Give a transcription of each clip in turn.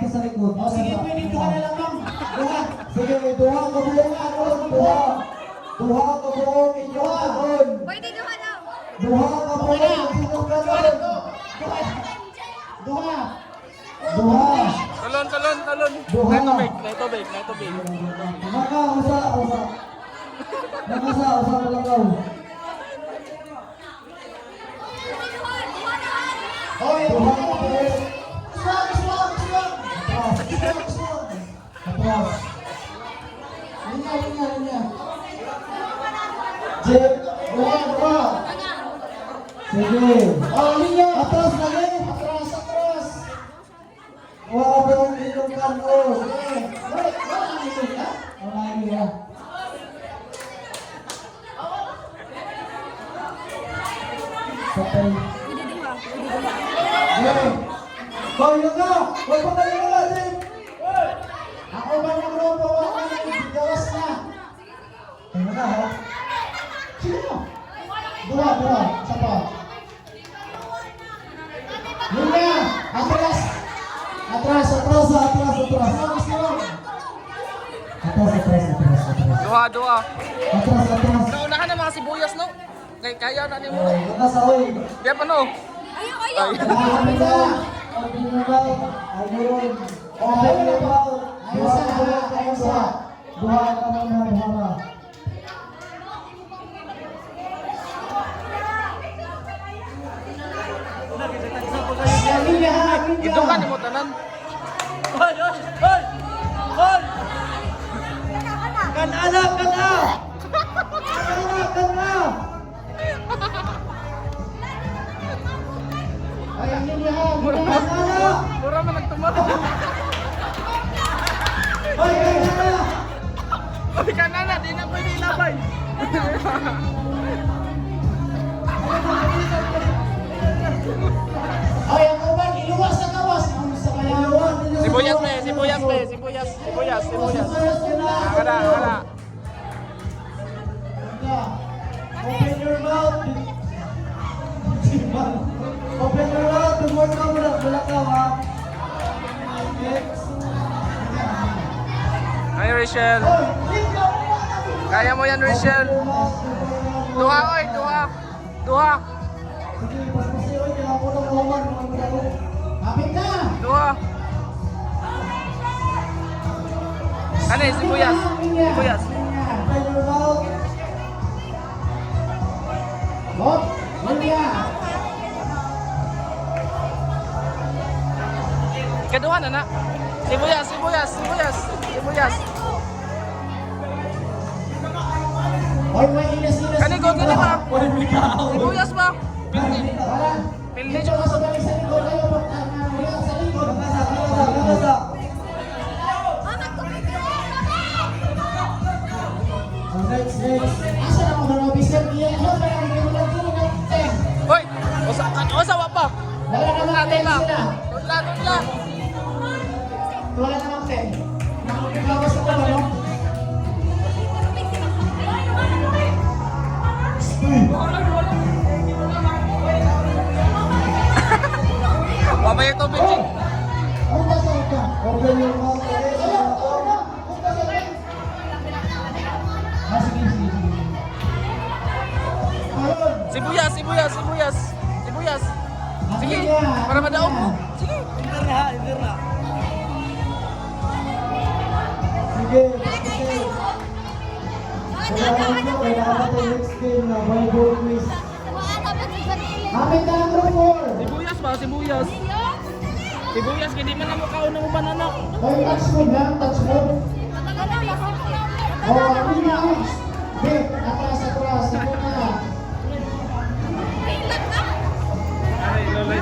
sa likod. O sige, pwede duha na lang ma'am. Duha. Sige, duha ka buong anon, duha. Duha ka buong inyong anon. Pwede duha lang. Duha ka buong inyong anon. Duha. Duha. Talon, talon, talon. Duha. May tubig. Maka, usa. Nakasa, usa malakaw. Oy, Duha ka buong. swag. Atras. Linya. Jep. Duha. Sige. Oh, linya. Atras lagi. Atras. Duha ka buong inyong anon. Wait, wala ang ito ka? Ang lagi ya. Patay. Pwede duha. Hey. Kaya ka! Huwag pa tayo na natin! Ako ba ng grupo? Gawas na. Kaya ka ha? Sino? Duha. Isa pa. Linya. Atras. Atras! Duha. Atras! Naunahan na mga sibuyas, no? Kaya na ni mo. Nakasaoy! Kaya pa, no? Ayaw. Kami na. Open your mouth! Ayun! Open your mouth! Ayusa. Duha ka muna! Linya. Ito ka ni mo tanan. Ay, ang linya. Mura man nagtumot. Oy, kanana, di na pwede ilabay. Ay, ang uban, iluwas na kawas. Ang sa kayawan. Sibuyas. Kada. Open your mouth! Open your mouth! Before ka muna! Wala ka ha! Next! Ay, Rachel. Kaya mo yan, Rachel. Duha. Sige, paspasi oy, kaya ako ng roman. Kapit na. Duha. Ano eh, sibuyas. Open your mouth! Hop, linya. Ikaduha na. Sibuyas. Hoy, may inas-inas. Kani ko ba? Walang ikaw! Sibuyas ba? Wala. Pildi Medyo siya. ka sa balik sa likod. Ayaw, wala sa likod. Nakasa! Next! Asa na mga nabisip niya? Ano ba yung ginulang ko ng teng? Hoy! Osa wa pa. Wala namang teng sila. Tunla. Wala namang teng. Nakakagawas ako, ano? Babay yung tubig. Punta sa ito. Open your mouth! Ayaw, punta sa ito. Sige. Ayun. Sibuyas. Sige, para madaog mo. Sige. Sige, paspasi! Kailangan ko, kailangan ko next game na Bible quiz. Kapit na ang grupo. Sibuyas. Sibuyas, hindi man ang mukha ng uban anak. Hoy, touch mode lang, touch mode. Oh, linya. Wait, atras. Ito na. Ay, loloy.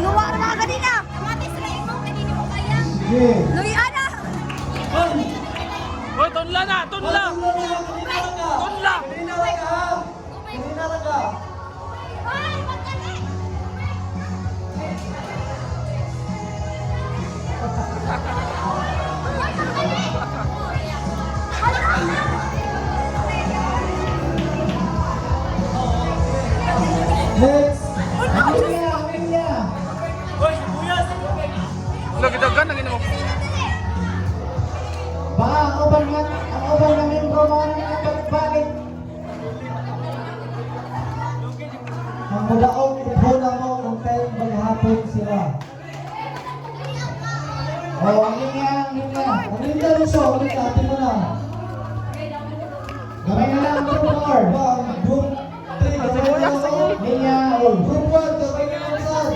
Luwa na mga kanina. Kamatis na yung mga kanina mo kaya. Sige! Luy, ana. Hoy, tunla na. Tunla! Next! Amelia. Hoy, sibuyas. Ang mulaong ibuna mo kung kayo maghapon sila. Oh, ang linya. Ang linda rin siya, ang linda, atin mo na. Gamay na lang, group 4. Group 3, gamay na lang. Linya, oh. Group 1, gamay na lang saan.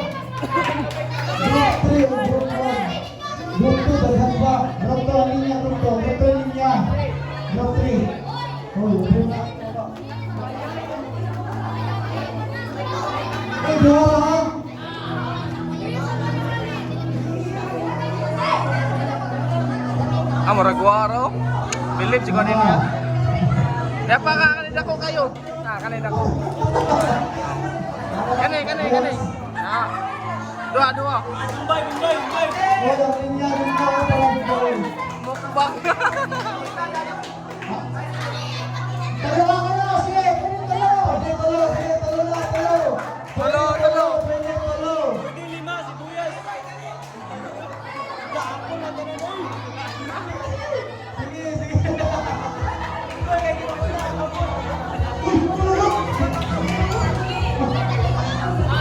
Group 3 o Group 1. Group 2, daghan ba? Group 2, ang linya, group 2. Group 2, linya. Group 3. Oh, group na. Ay, diwa lang. Maragwaro. Bilib si kanin niya. Kaya pa kanina ko kayo. Kanina ko. Kani. Dua. Oh, ang linya rin ka, walang boy. Mukbang. Dalawa ka na, sige, kunin tayo. Sige, talo na. Talo. Pwede talo. Sige.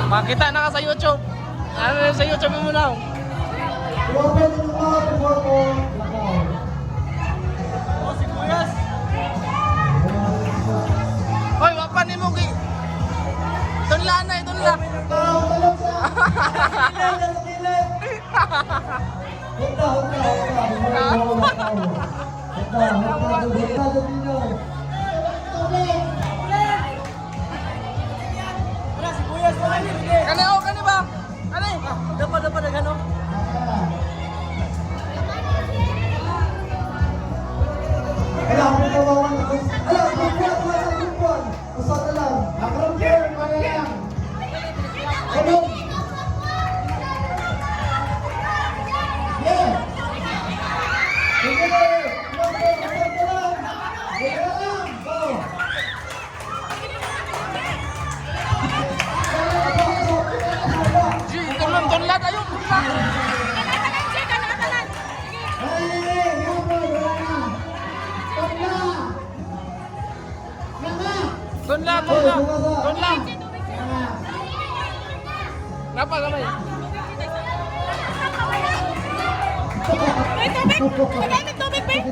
Makita na ka sa YouTube. Ano sa YouTube mo na? I-open mo yung mga before mo lakaw. Hoy, wapan ni mo ki. Tunla. Talong sa kilid. Hunda dito. Kani ba? Kani? Dapat nagano. Kailangan mo tawawan ako. Alam, group 1. Usa na lang. Ang group 4, wala lang. Ano? Yeah. Sige na eh. Usa na lang. Wala lang. Go. Tunla tayo. Tunla. Napa kamay? May tubig! May tubig, babe!